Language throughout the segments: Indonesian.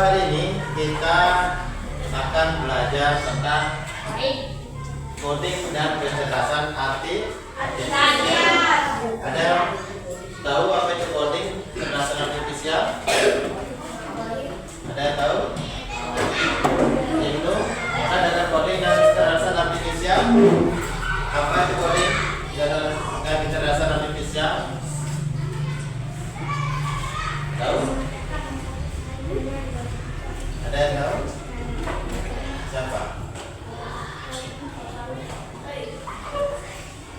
hari ini kita akan belajar tentang coding dan kecerdasan artifisial. Ada yang tahu apa itu coding kecerdasan artifisial? Ada yang tahu? Itu ada coding dan kecerdasan artifisial. Apa itu coding dan kecerdasan artifisial? Tahu? Ada yang tahu? Siapa?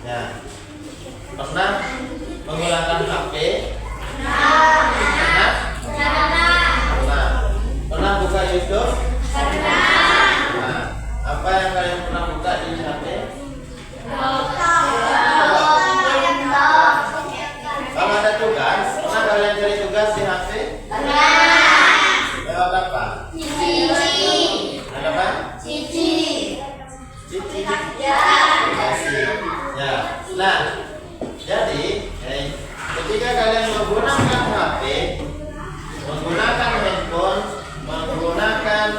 Ya. Pernah menggunakan HP? Pernah? Pernah buka YouTube? Nah, apa yang kalian pernah buka di HP? Kalau ada tugas, pernah kalian cari tugas di HP? Lewat apa? Ada apa? Cici. Ya. Nah, jadi ketika kalian menggunakan HP, menggunakan handphone, menggunakan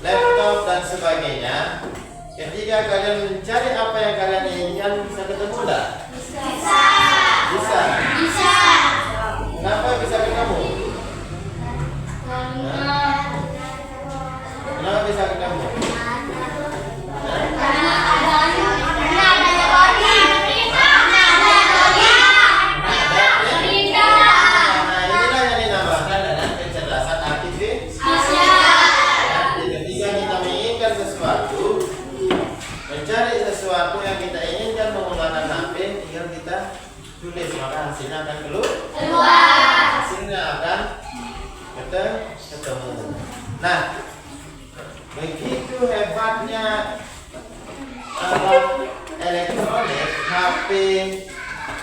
laptop dan sebagainya, ketika kalian mencari apa yang kalian inginkan, bisa ketemu enggak? Bisa. Kenapa bisa ketemu? Kenapa bisa ketemu? Mencari sesuatu yang kita inginkan menggunakan HP, tinggal kita tulis, maka hasilnya akan keluar. Hasilnya akan ketemu. Nah, begitu hebatnya alat elektronik, HP,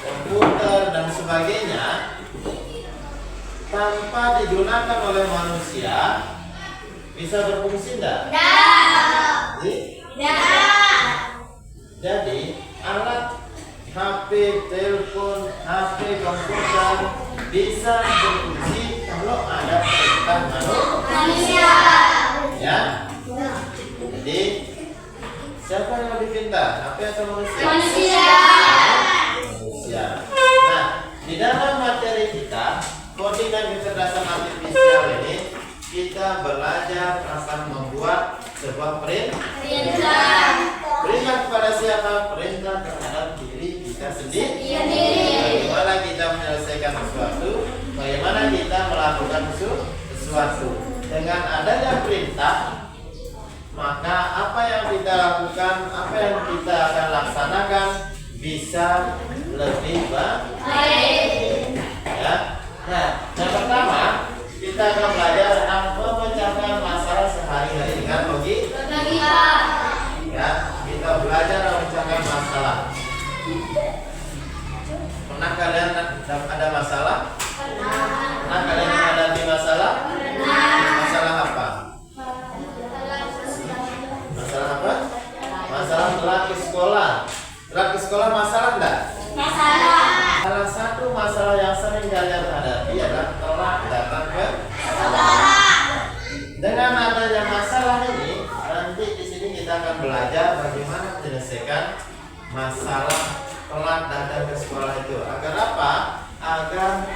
komputer dan sebagainya, tanpa digunakan oleh manusia bisa berfungsi enggak? Jadi alat HP, telepon, HP, komputer bisa berfungsi kalau ada perintah manusia. Ya. Jadi siapa yang lebih pintar, HP atau manusia? Manusia. Nah, di dalam materi kita coding dan kecerdasan artifisial ini kita belajar akan membuat sebuah perintah. Perintah kepada siapa? Perintah terhadap diri kita sendiri. Bagaimana kita menyelesaikan sesuatu, bagaimana kita melakukan sesuatu. Dengan adanya perintah, maka apa yang kita lakukan, apa yang kita akan laksanakan bisa lebih baik. Ya. Nah, yang pertama kita akan belajar tentang memecahkan masalah sehari-hari dengan logika. Ya, kita belajar memecahkan masalah. Pernah kalian ada masalah? Pernah kalian menghadapi masalah? Masalah apa? Masalah apa? Masalah telat ke sekolah. Telat ke sekolah masalah enggak? Salah satu masalah yang sering kalian hadapi adalah telat datang ke sekolah. Dengan adanya masalah ini, nanti di sini kita akan belajar bagaimana menyelesaikan masalah telat datang ke sekolah itu. Agar apa? Agar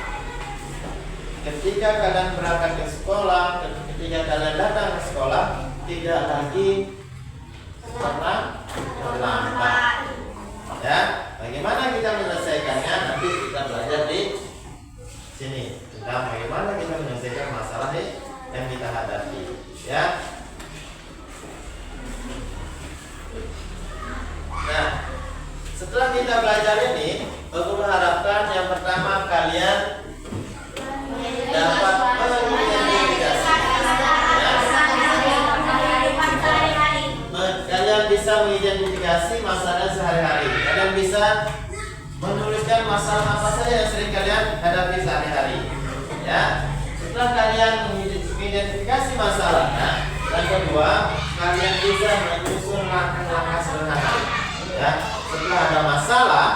ketika kalian berangkat ke sekolah, ketika kalian datang ke sekolah, tidak lagi terlambat. Ya, bagaimana kita menyelesaikannya nanti kita belajar di sini tentang bagaimana kita menyelesaikan masalah yang kita hadapi. Ya. Nah, setelah kita belajar ini, aku harapkan yang pertama kalian dapat mengidentifikasi. Kalian bisa mengidentifikasi masalah sehari-hari. Kalian bisa menuliskan masalah apa saja yang sering kalian hadapi sehari-hari. Ya. Setelah kalian mengidentifikasi masalahnya, yang kedua, kalian bisa menyusun langkah-langkah sederhana. Ya. Setelah ada masalah,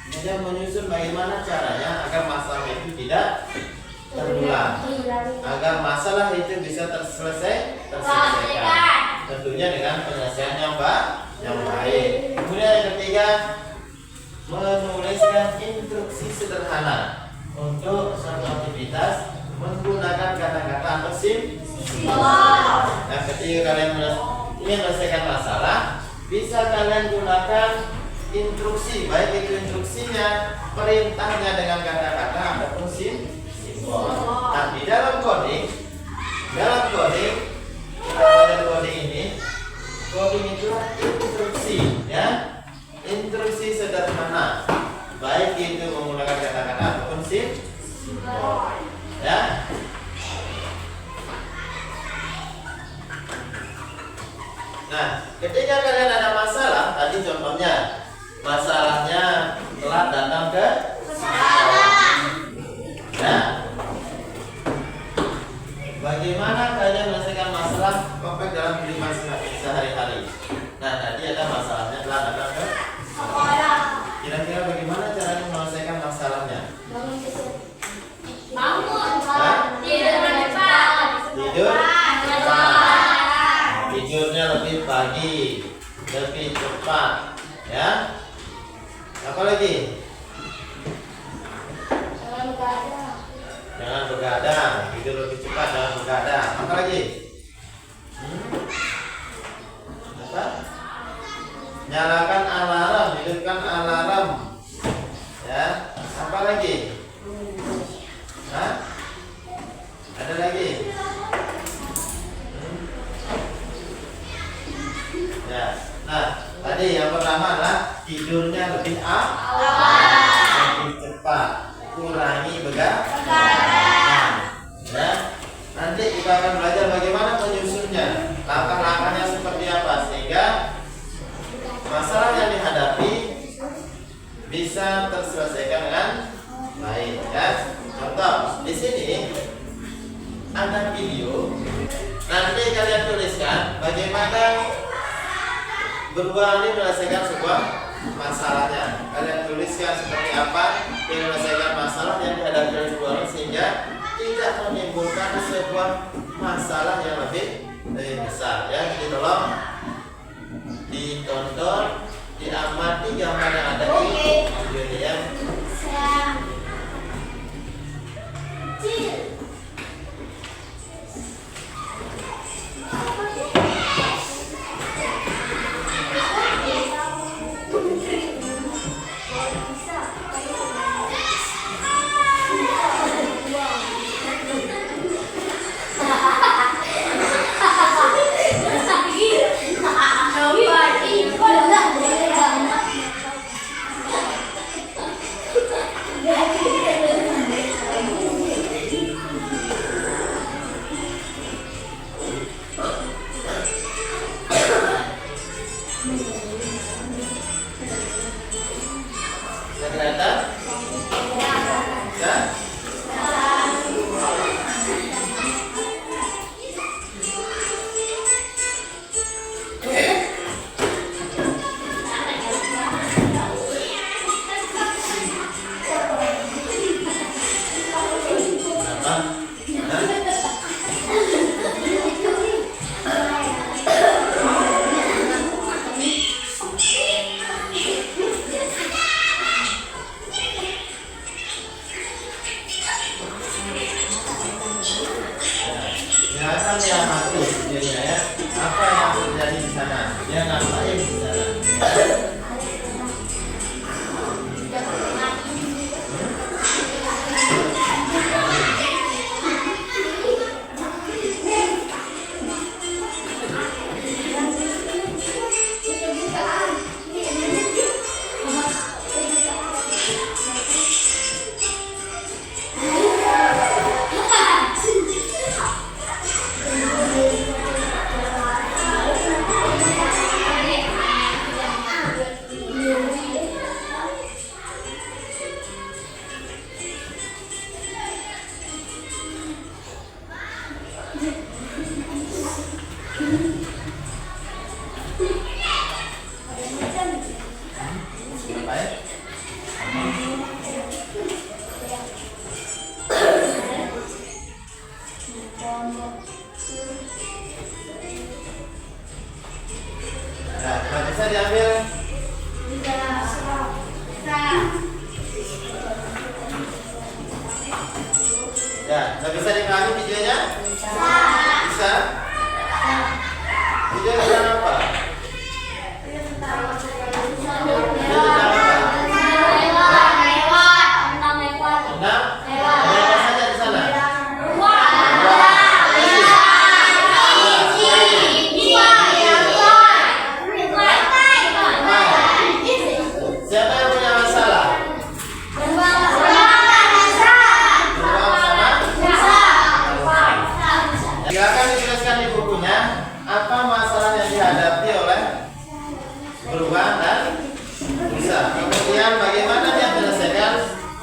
kalian menyusun bagaimana caranya agar masalah itu tidak terdulang agar masalah itu bisa terselesaikan. Tentunya dengan penyelesaian yang baik. Kemudian yang ketiga, menuliskan instruksi sederhana untuk suatu aktivitas menggunakan kata-kata atau simbol. Nah, ketika kalian ingin menyelesaikan masalah, bisa kalian gunakan instruksi, baik itu instruksinya, perintahnya dengan kata-kata ataupun simbol. Nah, di dalam coding ini, coding itu instruksi, ya, instruksi sederhana, baik itu menggunakan kata-kata ataupun simbol, ya. Nah, ketika kalian ada masalah, tadi contohnya, masalahnya telah datang ke sekolah, ya. Bagaimana kalian menyelesaikan masalah konkret dalam kehidupan sehari-hari? Nah, tadi ada masalahnya telah datang ke sekolah. Kira-kira bagaimana caranya menyelesaikan masalahnya? Tidur. Tidurnya lebih pagi, lebih cepat, ya. Apa lagi? Jangan begadang, tidur lebih cepat, jangan begadang. Apa lagi? Apa? Nyalakan alarm, hidupkan alarm, ya. Apa lagi? Hah? Ada lagi? Ya. Nah, tadi yang pertama adalah tidurnya lebih lebih cepat, kurangi begadang. Ya. Nanti kita akan belajar bagaimana menyusunnya, langkah-langkahnya seperti apa sehingga masalah yang dihadapi bisa terselesaikan dengan baik, ya. Contoh di sini ada video. Nanti kalian tuliskan bagaimana berulang kali menyelesaikan sebuah masalahnya. Kalian tuliskan seperti apa menyelesaikan masalah yang dihadapi oleh sebuah orang sehingga tidak menimbulkan sebuah masalah yang lebih besar, ya. Jadi tolong ditonton, diamati gambar yang ada di video ini, ya.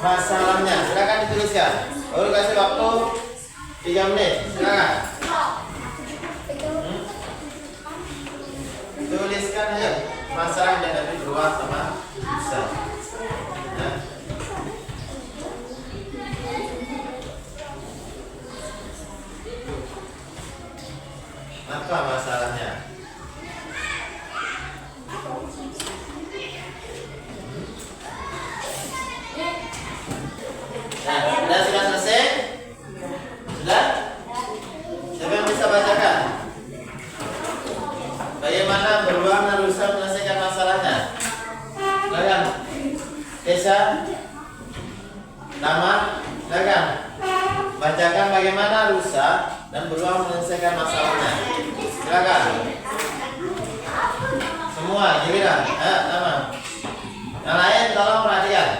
masalahnya. Silakan dituliskan. Baru kasih waktu 3 menit. Silakan. Tuliskan aja masalah yang dihadapi beruang sama bisa. Ya. Apa masalahnya? Nah, sudah selesai? Sudah? Siapa yang bisa bacakan? Bagaimana beruang dan rusa menyelesaikan masalahnya? Silakan. Desa, nama, silakan. Bacakan bagaimana rusa dan beruang menyelesaikan masalahnya. Silakan. Semua, giliran. Nama. Yang lain tolong perhatikan.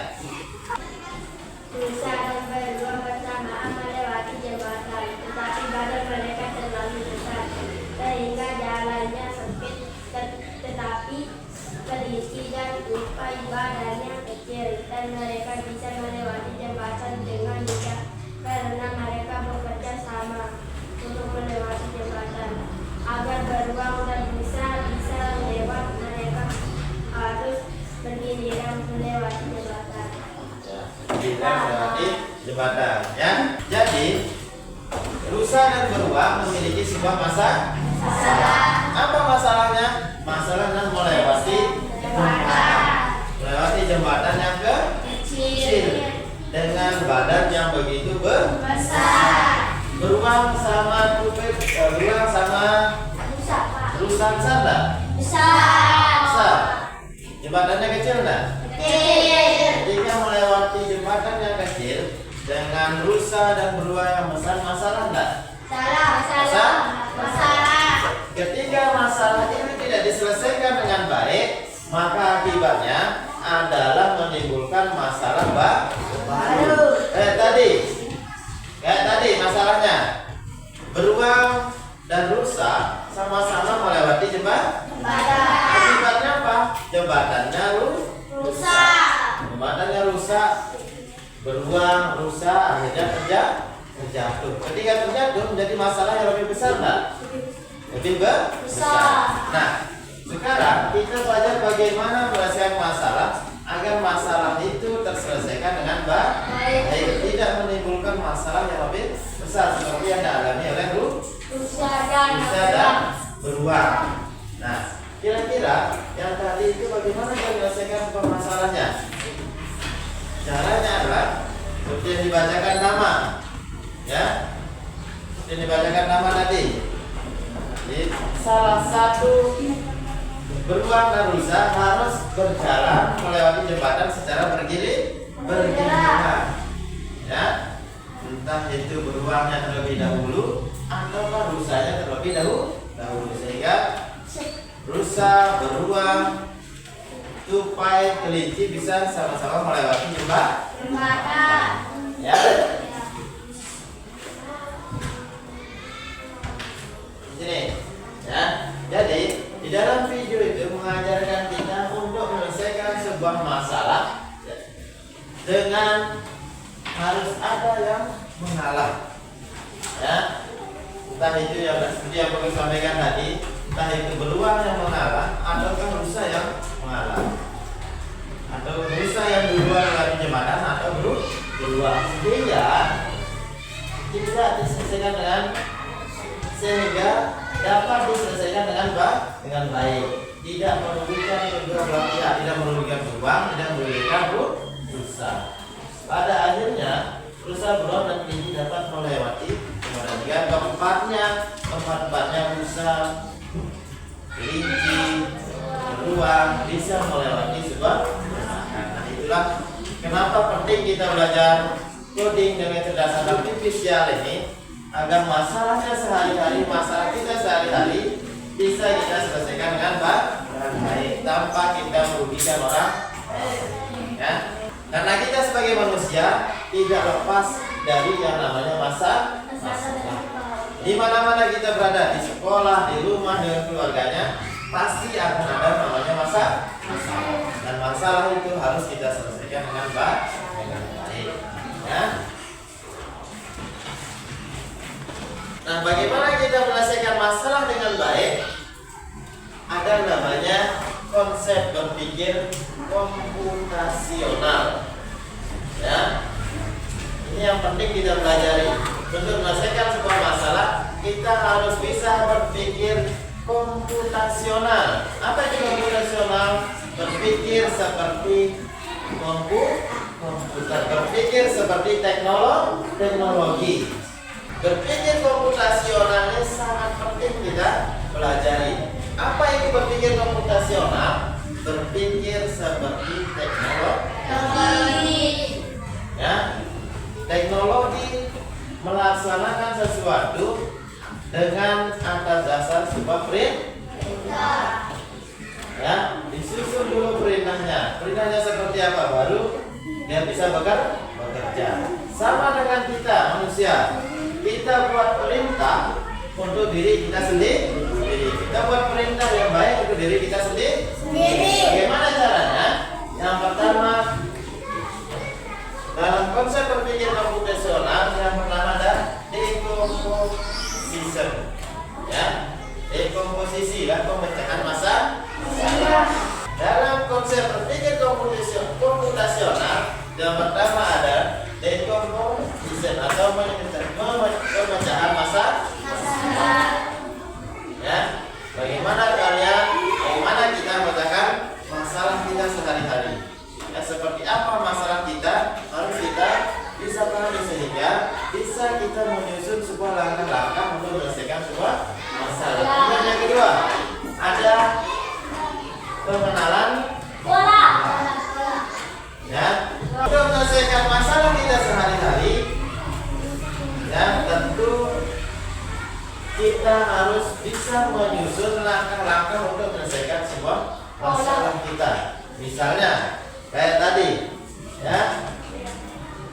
Rusa dan beruang bersamaan melewati jembatan, tetapi badan mereka terlalu besar sehingga jalannya sempit, tetapi kelinci dan tupai badannya kecil dan mereka bisa melewati jembatan dengan mudah karena mereka bekerja sama untuk melewati jembatan. Agar beruang dan rusa bisa lewat, mereka harus bergiliran melewati jembatan. Melewati jembatan, ya. Jadi rusa dan beruang memiliki sebuah masalah. Apa masalahnya? Masalahnya melewati jembatan yang kecil dengan badan yang begitu besar. Beruang sama beruang sama rusa besar. Besar. Jembatannya kecil enggak? Ketika melewati jembatan yang kecil dengan rusa dan beruang yang besar, masalah enggak? Masalah. Ketika masalah ini tidak diselesaikan dengan baik, maka akibatnya adalah menimbulkan masalah baru. Tadi masalahnya beruang dan rusa sama-sama melewati jembatan. Akibatnya apa? Jembatannya rusak. Beruang, rusa akhirnya terjatuh. Ketika terjatuh menjadi masalah yang lebih besar enggak? Lebih besar. Nah, sekarang kita belajar bagaimana menyelesaikan masalah agar masalah itu terselesaikan dengan baik, tidak menimbulkan masalah yang lebih besar seperti yang dialami oleh rusa dan beruang. Nah, kira-kira yang tadi itu bagaimana kita menyelesaikan masalahnya? Caranya adalah seperti yang dibacakan nama, ya. Seperti yang dibacakan nama tadi. Jadi, salah satu beruang dan rusa harus berjalan melewati jembatan secara bergiliran, ya. Entah itu beruangnya terlebih dahulu atau rusanya terlebih dahulu sehingga rusa, beruang, tupai, kelinci bisa sama-sama melewati jembatan. Ya. Sini, ya. Jadi di dalam video itu mengajarkan kita untuk menyelesaikan sebuah masalah dengan harus ada yang mengalah, ya. Entah itu yang seperti yang Bapak sampaikan tadi, entah itu beruang yang mengalah ataukah rusa yang mengalah, atau rusa yang duluan melewati jembatan atau beruang, sehingga tidak diselesaikan sehingga dapat diselesaikan dengan baik, tidak merugikan kedua belah pihak, tidak merugikan beruang, tidak merugikan rusa. Pada akhirnya rusa, beruang dan kelinci dapat melewati jembatan. Jika keempat-empatnya rusa, kelinci, beruang bisa melewati sebuah jembatan. Nah, itulah kenapa penting kita belajar coding dengan kecerdasan artifisial ini, agar masalah kita sehari-hari bisa kita selesaikan dengan baik tanpa kita merugikan orang, ya. Karena kita sebagai manusia tidak lepas dari yang namanya masalah. Di mana-mana kita berada, di sekolah, di rumah, dengan keluarganya, pasti akan ada namanya masalah. Dan masalah itu harus kita selesaikan dengan baik. Nah, bagaimana kita menyelesaikan masalah dengan baik? Ada namanya konsep berpikir komputasional. Ya, ini yang penting kita pelajari. Untuk menyelesaikan sebuah masalah, kita harus bisa berpikir komputasional. Apa itu komputasional? Berpikir seperti komputer, berpikir seperti teknologi. Berpikir komputasionalnya sangat penting kita pelajari. Apa itu berpikir komputasional? Berpikir seperti teknologi. Ya, teknologi melaksanakan sesuatu dengan atas dasar sebuah perintah. Ya, disusun dulu perintahnya. Perintahnya seperti apa? Baru dia bisa bekerja. Sama dengan kita manusia. Kita buat perintah untuk diri kita sendiri. Kita buat perintah yang baik untuk diri kita sendiri. Bagaimana caranya? Yang pertama, dalam konsep berpikir komputasional, yang pertama ada decomposition. Ya, dekomposisi lah, pemecahan masalah. Dalam konsep berpikir komputasional, yang pertama ada decomposition atau pemecahan masalah. Ya, bagaimana kita memecahkan masalah kita sehari-hari? Ya, seperti apa masalah kita harus kita bisa pahami sehingga bisa kita menyusun sebuah langkah-langkah untuk menyelesaikan sebuah masalah. Kemudian yang kedua ada pengenalan pola. Ya, untuk menyelesaikan masalah kita sehari-hari, ya tentu kita harus bisa menyusun langkah-langkah untuk menyelesaikan sebuah masalah kita. Misalnya kayak tadi, ya,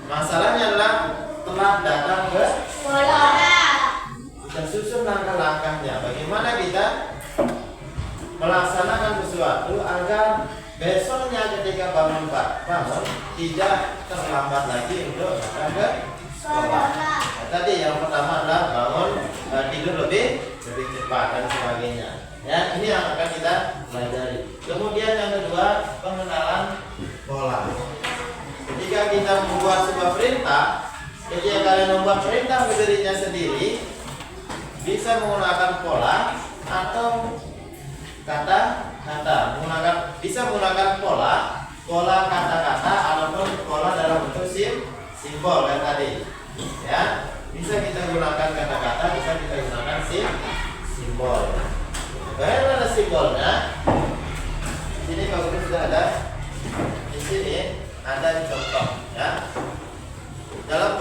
masalahnya adalah telat datang ke sekolah. Kita susun langkah-langkahnya. Bagaimana kita melaksanakan sesuatu agar besoknya ketika bangun tidak terlambat lagi untuk datang ke sekolah. Nah, tadi yang pertama adalah bangun tidur lebih cepat dan sebagainya. Ya, ini yang akan kita pelajari. Kemudian yang kedua, pengenalan pola. Ketika kita membuat sebuah perintah, ketika kalian membuat perintah untuk dirinya sendiri, bisa menggunakan pola atau kata-kata. Bisa menggunakan pola kata-kata ataupun pola dalam bentuk simbol kan tadi. Ya, bisa kita gunakan kata-kata, bisa kita gunakan simbol. Bagaimana simbolnya? Di sini kalau sudah ada. Di sini ada contoh, ya. Dalam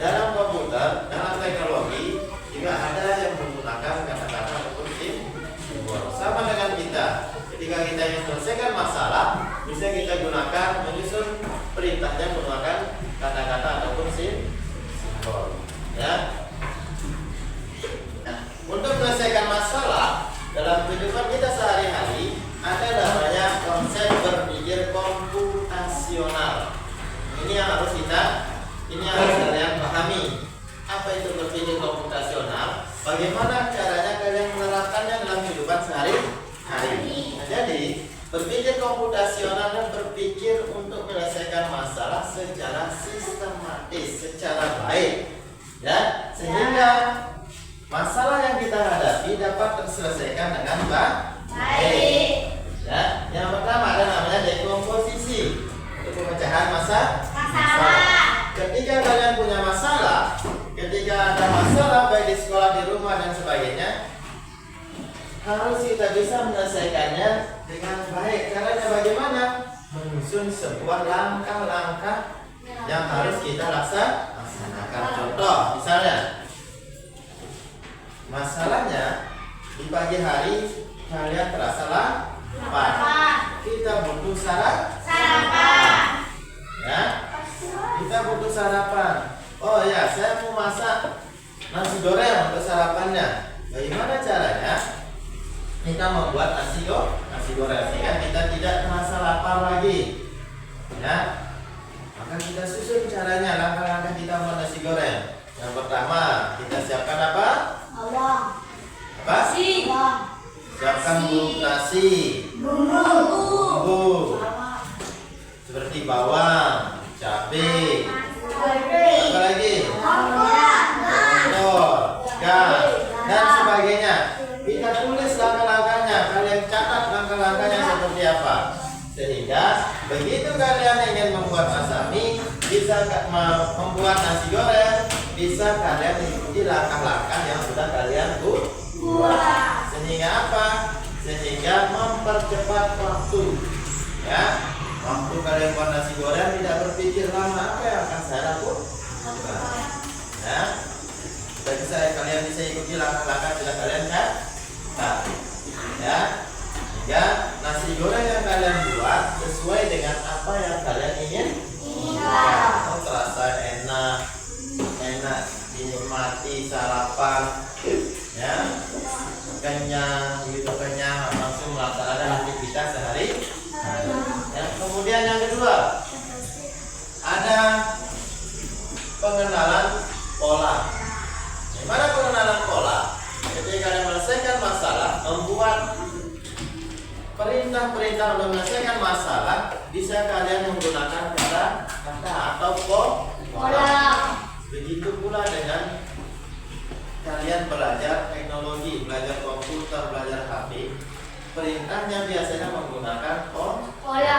dalam teknologi juga ada yang menggunakan kata-kata ataupun simbol. Sama dengan kita. Ketika kita ingin menyelesaikan masalah, bisa kita gunakan menyusun perintahnya menggunakan kata-kata ataupun simbol. Ya. Nah, untuk menyelesaikan masalah dalam kehidupan kita sehari-hari, ada namanya konsep berpikir komputasional. Ini yang harus kalian pahami. Apa itu berpikir komputasional? Bagaimana caranya kalian menerapkannya dalam kehidupan sehari-hari? Nah, jadi berpikir komputasional dan berpikir untuk menyelesaikan masalah secara sistematis, secara baik, ya, sehingga masalah yang kita hadapi dapat terselesaikan dengan baik. Ya, yang pertama ada namanya dekomposisi, untuk pemecahan masalah. Ketika kalian punya masalah, ketika ada masalah baik di sekolah, di rumah dan sebagainya, harus kita bisa menyelesaikannya dengan baik. Caranya bagaimana? Menyusun sebuah langkah-langkah yang harus kita laksanakan. Contoh, misalnya masalahnya di pagi hari kalian terasa lapar. Kita butuh sarapan. Ya, kita butuh sarapan. Oh ya, saya mau masak nasi goreng untuk sarapannya. Bagaimana caranya? Kita membuat nasi goreng sehingga kita tidak terasa lapar lagi. Ya, maka kita susun caranya, langkah-langkah kita membuat nasi goreng. Yang pertama, kita siapkan apa? Allah. Apa? Allah. Siapkan bumbu nasi. Bumbu. Seperti bawang, cabai, apa lagi? Telur, gas, dan sebagainya. Kita tulis langkah-langkahnya. Kalian catat langkah-langkahnya seperti apa. Sehingga begitu kalian ingin membuat masami, bisa membuat nasi goreng, bisa kalian ikuti langkah-langkah yang sudah kalian buat. Sehingga apa? Sehingga mempercepat waktu. Ya, waktu kalian buat nasi goreng tidak berpikir lama apa yang akan saya lakukan. Ya, kalian bisa ikuti langkah-langkah sudah kalian kan? Ya, sehingga nasi goreng yang kalian buat sesuai dengan apa yang kalian ingin. Oh, terasa enak dinikmati sarapan, ya, kenyang, begitu kenyang langsung melaksanakan aktivitas sehari. Ya, kemudian yang kedua ada pengenalan pola. Gimana pengenalan pola? Ketika kalian menyelesaikan masalah, membuat perintah-perintah untuk menyelesaikan masalah, bisa kalian menggunakan kata atau pola. Begitu pula dengan kalian belajar teknologi, belajar komputer, belajar HP, perintahnya biasanya menggunakan pola.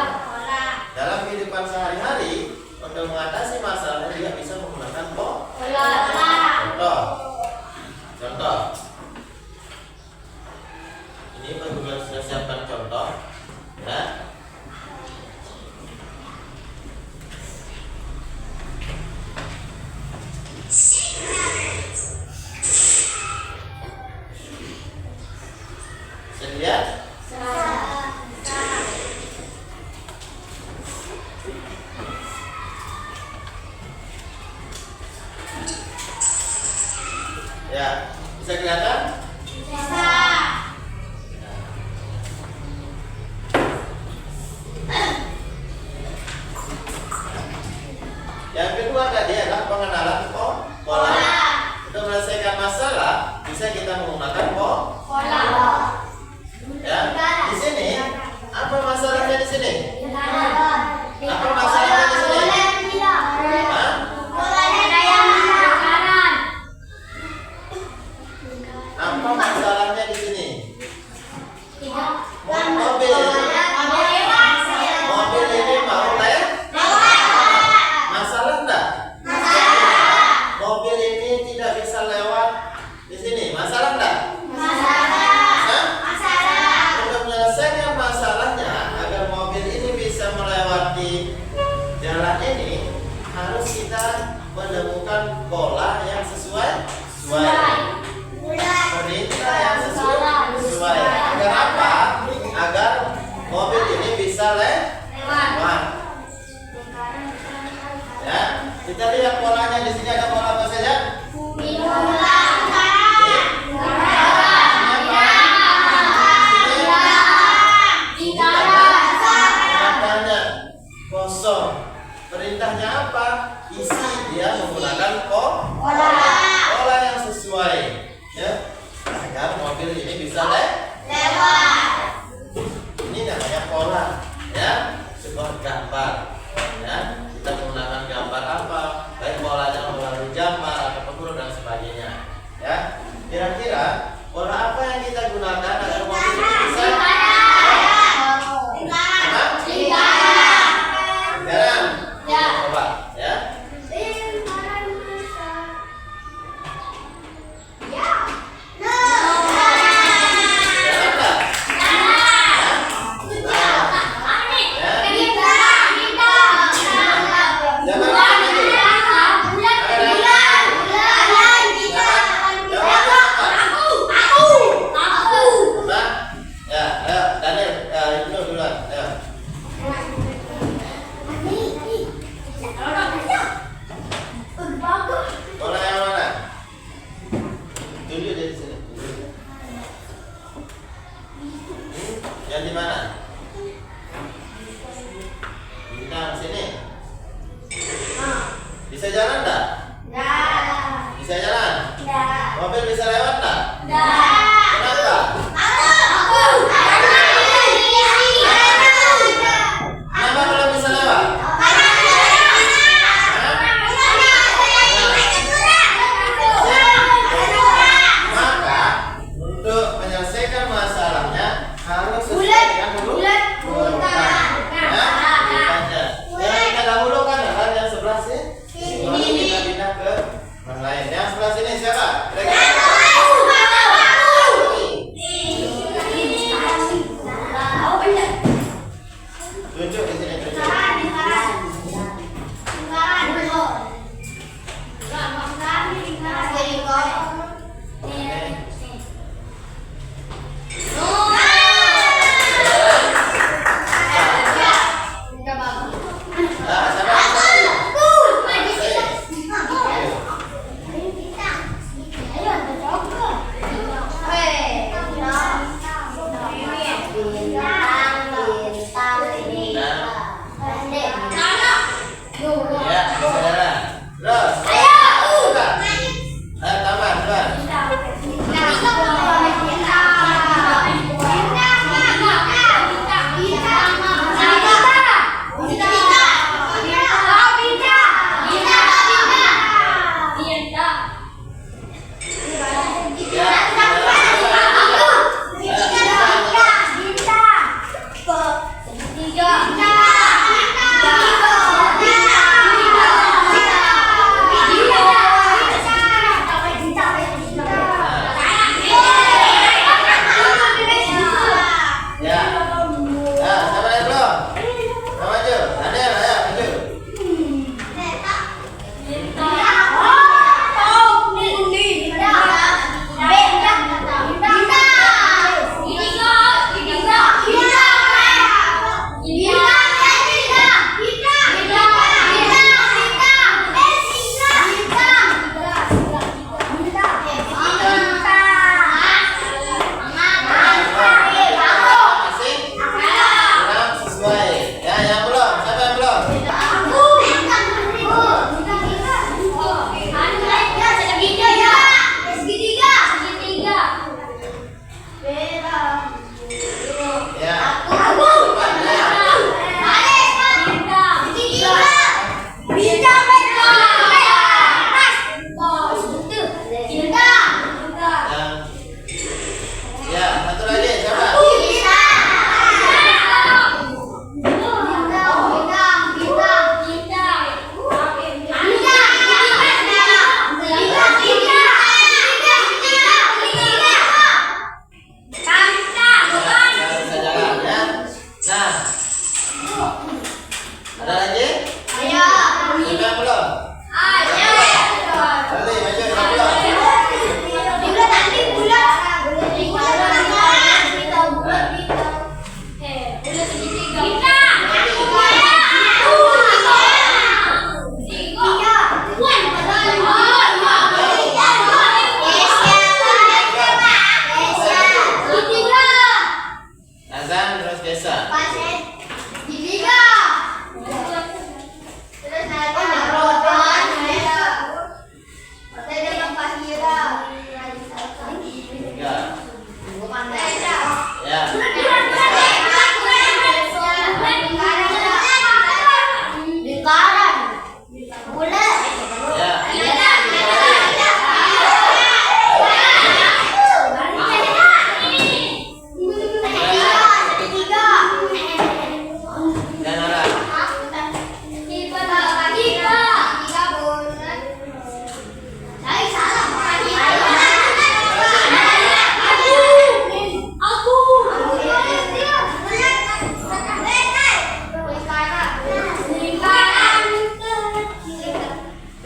Dalam kehidupan sehari-hari, untuk mengatasi masalah dia bisa menggunakan pola. Contoh. Ini petugas sudah siapkan contoh, ya. Lihat. Ya, bisa kelihatan? Bisa. Yang kedua tadi adalah pengenalan pola. Untuk menyelesaikan masalah bisa kita menggunakan pola. Ya, di sini apa masalahnya di sini? Apa masalahnya di sini? Apa masalahnya di sini? Mobil ini mau lewat? Masalah enggak? Mobil ini tidak bisa lewat di sini. Masalah enggak? Untuk menyelesaikan masalahnya agar mobil ini bisa melewati jalan ini, harus kita menemukan pola yang sesuai. Perintah yang sesuai. Agar apa? Agar mobil ini bisa lewat. Ya, kita lihat polanya di sini ada pola apa saja? Kosong. Perintahnya apa? Isi dia menggunakan pola yang sesuai, ya, agar mobil ini bisa lewat. Ini namanya pola, ya, sebuah gambar, ya. Kita menggunakan gambar apa? Baik polanya melalui gambar atau huruf dan sebagainya, ya. Kira-kira pola apa yang kita gunakan agar mobil ini bisa? Coba, ya. Pola yang mana? Tunjuk di sini. Yang di mana? Di sini. Bisa jalan enggak? Enggak. lewat tak? Enggak. Kenapa? Kenapa belum bisa lewat? Maka untuk menyelesaikan masalahnya harus selesaikan dulu urutan. Ya, urutannya. Yang kita dahulukan adalah yang sebelah sini. Lalu kita pindah ke yang lain. Yang sebelah sini siapa? Tunjuk di sini, tunjuk. Nah, siapa? Ya, saudara. Terus. Sudah. Tambah, tambah. Ya. Nah, siapa yang belum? Mau maju. Daniel, ayo maju. Masih kurang sesuai. Ya, yang belum. Siapa yang belum? Ya. Cepat, ya. Ya, satu lagi siapa? Ya, bisa jalan ya. Nah. Ada lagi? Siapa yang belum? Balik, maju, yang belum. Azan terus desa. Tiga. Ya. Ya. Dan orang.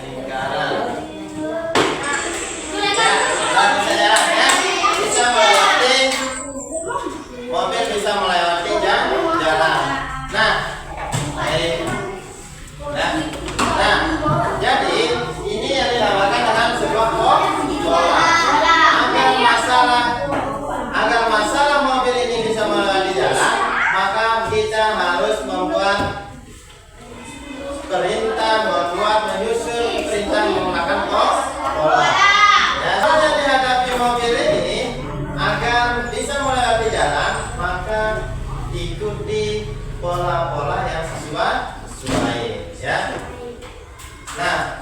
Lingkaran. Ya, bisa jalan ya. Bisa melewati. Mobil bisa melewati jalan. Nah, baik. Nah, jadi ini yang dinamakan dengan sebuah pola. Agar masalah mobil ini bisa melewati jalan, maka kita harus membuat perintah, menyusun perintah menggunakan pola. Ya, saat dihadapi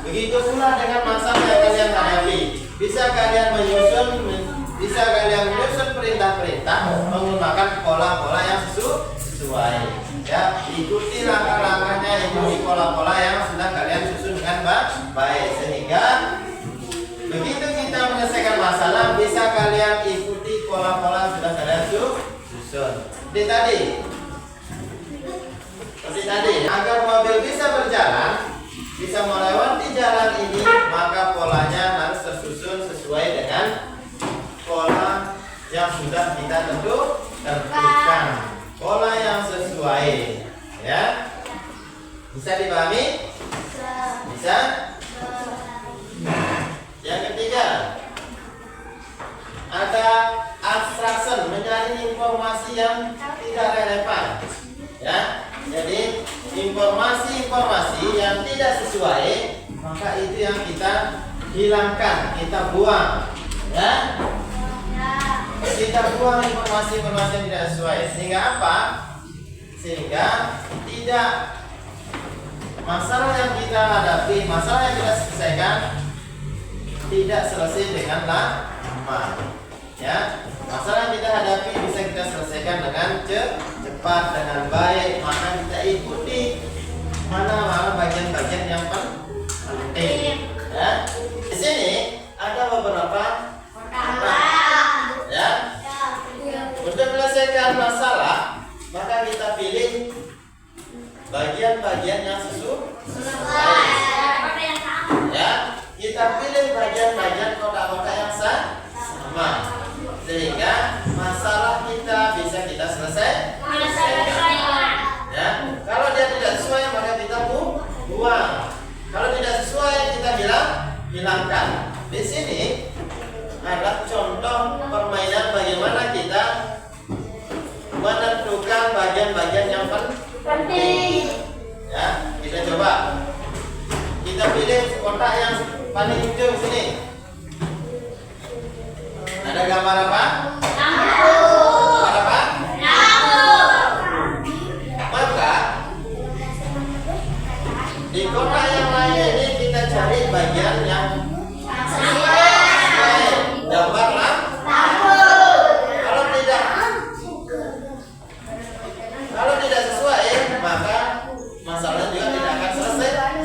Begitu pula dengan masalah yang kalian hadapi. Bisa kalian menyusun perintah-perintah menggunakan pola-pola yang sesuai. Ya, ikuti langkah-langkahnya, ikuti pola-pola yang sudah kalian susun dengan baik, sehingga begitu kita menyelesaikan masalah bisa kalian ikuti pola-pola yang sudah kalian susun. Seperti tadi, agar mobil bisa berjalan, bisa melewati jalan ini, maka polanya harus tersusun sesuai dengan pola yang sudah kita tentukan. Pola yang sesuai, ya. Bisa dipahami? Bisa? Yang ketiga, ada abstraction, mencari informasi yang tidak relevan. Ya, jadi informasi-informasi yang tidak sesuai, maka itu yang kita hilangkan, kita buang. Ya, kita buang informasi-informasi yang tidak sesuai. Sehingga apa? Sehingga tidak masalah yang kita hadapi, masalah yang kita selesaikan tidak selesai dengan lama. Ya, masalah yang kita hadapi bisa kita selesaikan dengan cepat, dengan baik. Maka kita ikuti mana bagian-bagian yang penting. Ya, di sini ada beberapa ya. Untuk menyelesaikan masalah, maka kita pilih bagian-bagian yang sesuai. Ya, kita pilih bagian-bagian kotak-kotak yang sama, sehingga masalah kita bisa kita selesaikan. Ya, kalau dia tidak sesuai maka kita buang. Kalau tidak sesuai kita hilangkan. Di sini ada contoh permainan bagaimana kita menentukan bagian-bagian yang penting. Ya, kita coba. Kita pilih kotak yang paling ujung sini. Ada gambar apa? Gambar apa? Maka di kotak yang lain ini kita cari bagian yang sesuai. Gambar lampu. Kalau tidak sesuai, maka masalahnya juga tidak akan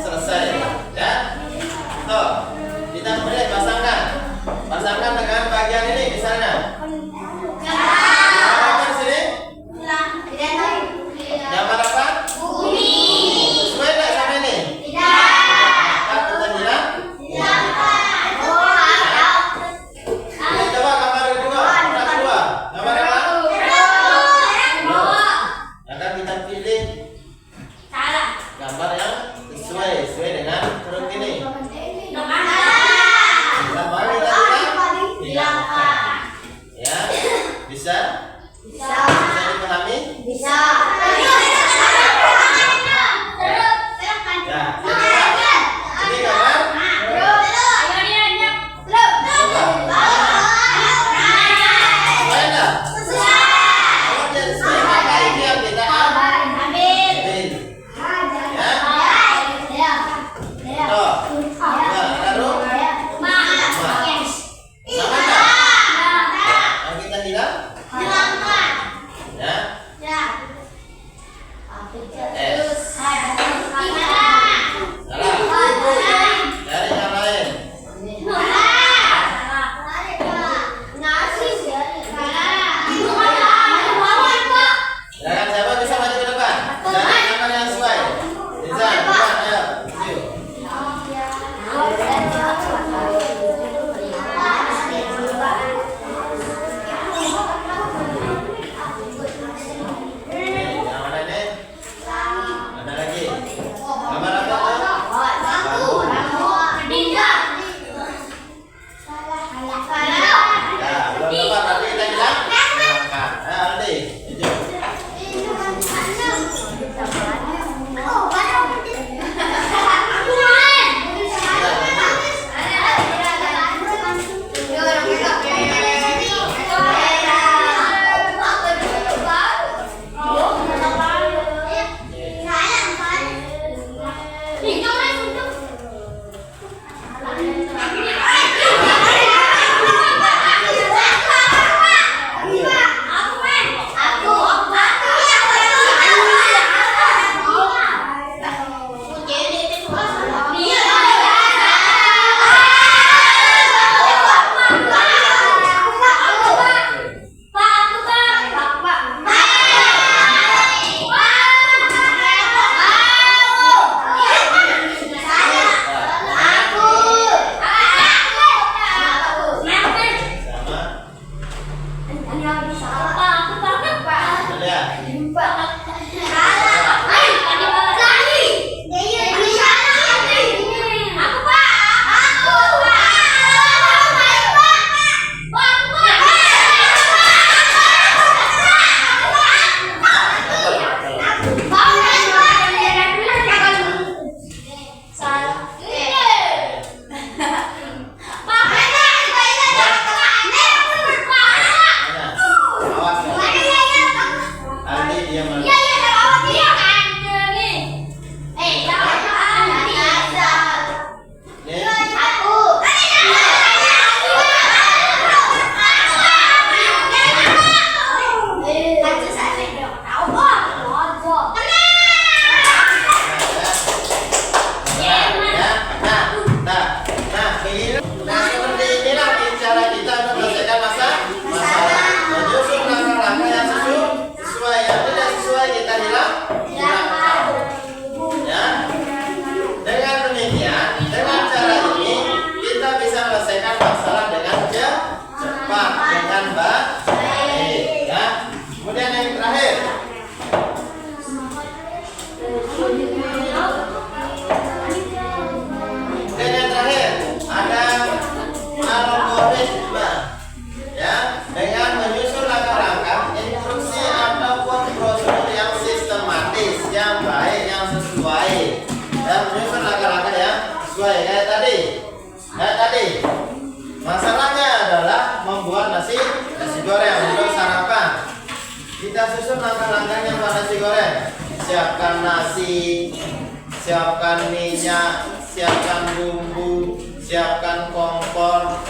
selesai. Ya. Tuh, kita mulai pasangkan dengan bagian ini misalnya. Apa di sini? Gambar apa? Bumi. Sesuai tidak sama ini? Maka kita bilang coba gambar kedua, kotak kedua. Gambar apa? Maka kita pilih gambar yang sesuai dengan huruf ini. Ya, bisa dipahami? Bisa. Ya, ini gambar. Sesuai enggak? Kalau dia sesuai maka ini yang kita ambil. Ya. Tuh. Nah, lalu sama enggak? Yang kita hilang? Ya. Dari yang lain. Silakan siapa bisa maju ke depan? Cari gambar yang sesuai. Bisa, depan, ayo. Maju. Yang mana ini? Ada lagi. Gambar apa tuh? Ya, belum tepat tapi kita bilang hilangkan. Aldi, maju. sesuai kayak tadi. Masalahnya adalah membuat nasi goreng untuk sarapan. Kita susun langkah-langkahnya buat nasi goreng. Siapkan nasi, siapkan minyak, siapkan bumbu, siapkan kompor.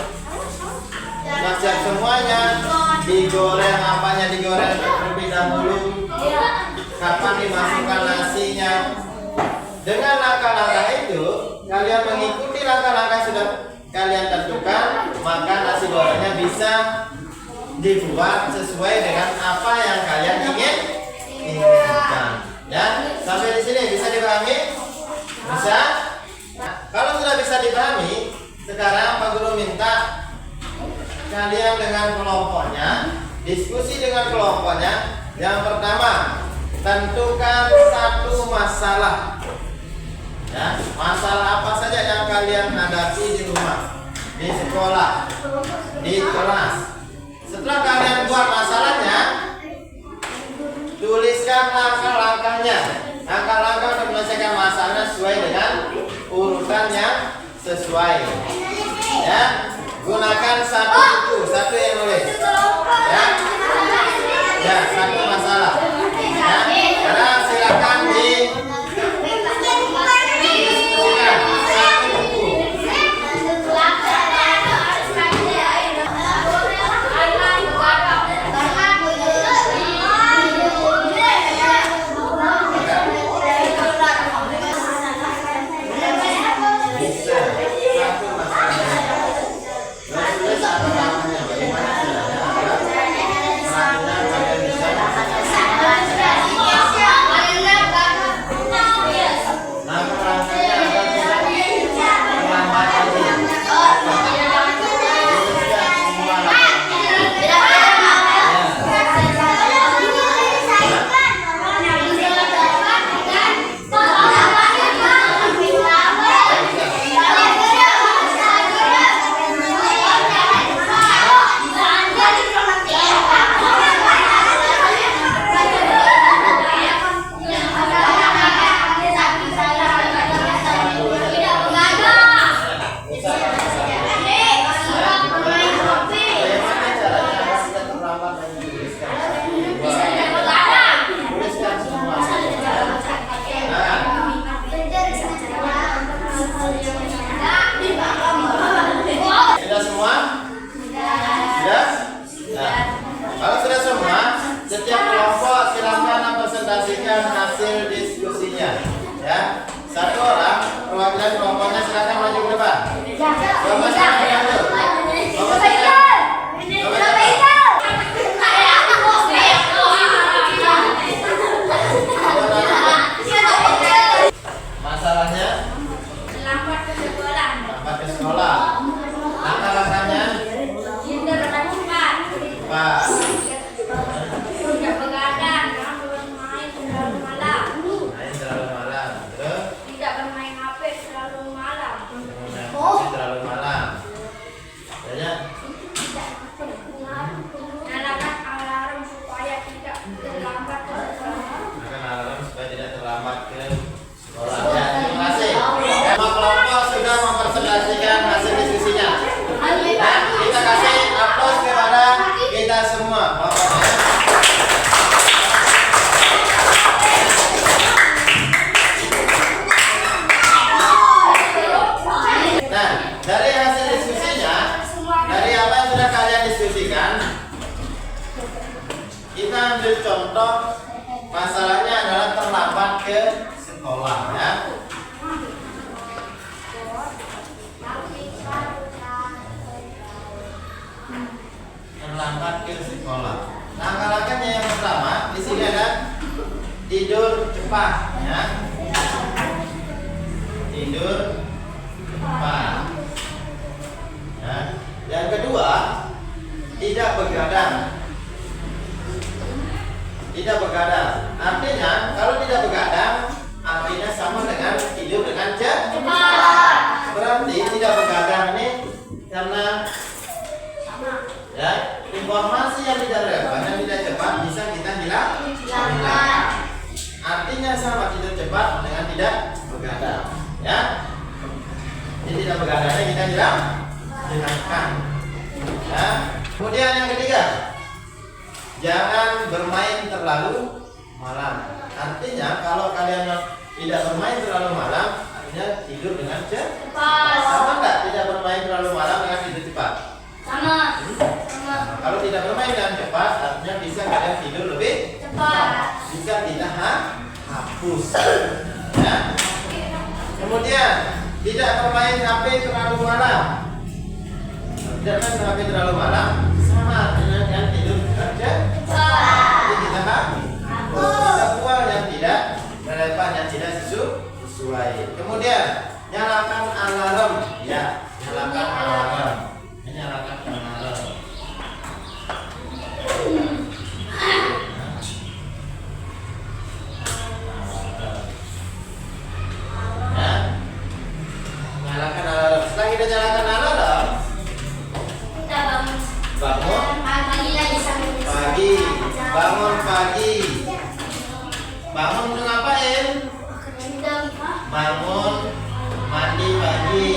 Nah, siap semuanya. Digoreng, apanya digoreng terlebih dahulu. Kapan dimasukkan nasinya. Dengan langkah-langkah itu, kalian mengikuti langkah-langkah sudah kalian tentukan, maka nasi gorengnya bisa dibuat sesuai dengan apa yang kalian inginkan. Ya, sampai di sini bisa dipahami? Bisa? Nah, kalau sudah bisa dipahami, sekarang Pak Guru minta kalian dengan kelompoknya, diskusi dengan kelompoknya. Yang pertama, tentukan satu masalah. Ya, masalah apa saja yang kalian hadapi di rumah, di sekolah, di kelas. Setelah kalian buat masalahnya, tuliskan langkah-langkahnya. Langkah-langkah untuk menyelesaikan masalahnya sesuai dengan urutan yang sesuai. Ya, gunakan satu buku, satu yang nulis. Ya, satu masalah. Ya, sekarang silakan diskusikan satu buku. Hasil diskusinya, ya. Satu orang perwakilan kelompoknya silakan maju ke depan. Kelompok silakan maju. Kelompok silakan. Masalahnya lambat ke sekolah. Langkah-langkahnya Pak. Hasil diskusinya. Nah, kita kasih aplaus kepada kita semua. Nah, dari hasil diskusinya, dari apa yang sudah kalian diskusikan, kita ambil contoh. Masalahnya adalah terlambat ke sekolah, ya. Terlambat ke sekolah. Langkah-langkahnya yang pertama di sini ada tidur cepat, ya. Tidur cepat. Ya. Yang kedua, tidak begadang. Tidak begadang. Artinya kalau tidak begadang, artinya sama dengan tidur dengan cepat. Berarti tidak begadang ini karena ya, informasi yang tidak relevan dan tidak cepat bisa kita hilang. Artinya sama tidur cepat dengan tidak begadang, ya. Jadi tidak begadangnya kita hilangkan. Ya. Kemudian yang ketiga, jangan bermain terlalu malam. Artinya kalau kalian tidak bermain terlalu malam, artinya tidur dengan cepat. Sama nggak? Tidak bermain terlalu malam dengan tidur cepat? Sama. Nah, kalau tidak bermain dengan cepat, artinya bisa kalian tidur lebih Cepat. Bisa tidak hapus. Ya. Kemudian tidak bermain HP terlalu malam. Tidak main HP terlalu malam, sama dengan tidur dengan cepat. Jadi kita hapus. Kita buang yang tidak relevan, yang tidak sesuai. Kemudian nyalakan alarm, ya, nyalakan alarm. Nyalakan alarm. Ya. Nyalakan alarm. Setelah kita nyalakan alarm, Kita bangun. bangun Pagi lagi sampai pagi, bangun pagi. Bangun untuk ngapain? Bangun, mandi pagi,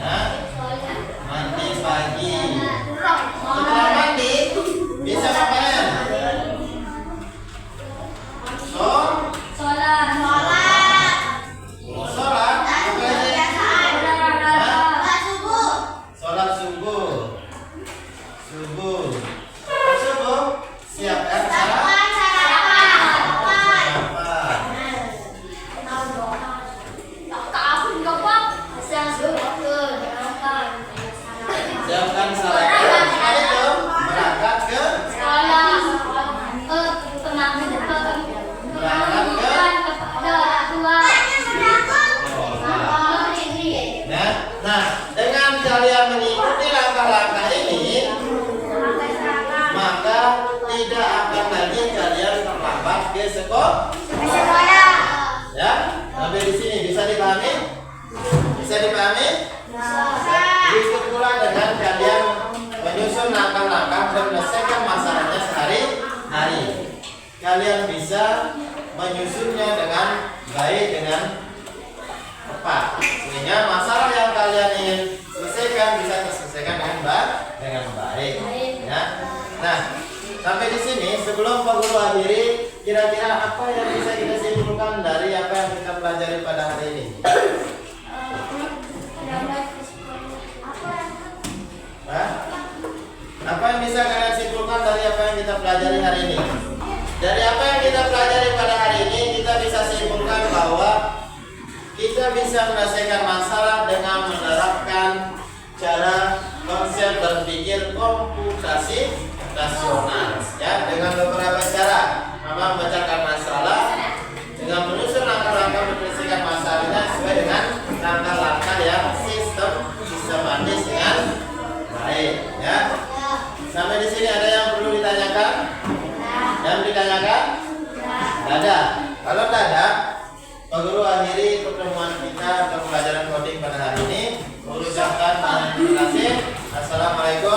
ya, mandi pagi. Setelah mandi bisa ngapain? Sholat, apa lagi? Sholat subuh, siapkan sarapan. Siapkan sarapan. Setelah itu berangkat ke Nah, dengan kalian mengikuti langkah-langkah ini, maka tidak akan lagi kalian terlambat ke sekolah. Ya, sampai di sini bisa dipahami? Bisa dipahami? Begitu pula dengan kalian menyusun langkah-langkah dan menyelesaikan masalahnya sehari-hari. Kalian bisa menyusunnya dengan baik, dengan tepat, sehingga masalah yang kalian ingin selesaikan bisa terselesaikan dengan baik. Ya. Nah, sampai di sini sebelum Pak Guru akhiri, kira-kira apa yang bisa kita simpulkan dari apa yang kita pelajari pada hari ini? Hah? Apa yang bisa kalian simpulkan dari apa yang kita pelajari hari ini? Dari apa yang kita pelajari pada hari ini, kita bisa simpulkan bahwa kita bisa menyelesaikan masalah dengan menerapkan cara konsep berpikir komputasi rasional, ya, dengan beberapa cara. Pertama, memecahkan masalah dengan menyusun langkah-langkah menyelesaikan masalahnya sesuai dengan langkah-langkah yang sistematis dengan baik, ya. Sampai di sini ada yang perlu ditanyakan? Yang ditanyakan? Tidak ada. Kalau tidak ada, Pak Guru akhiri pertemuan kita atau pembelajaran coding pada hari ini. Ucapkan terima kasih. Assalamualaikum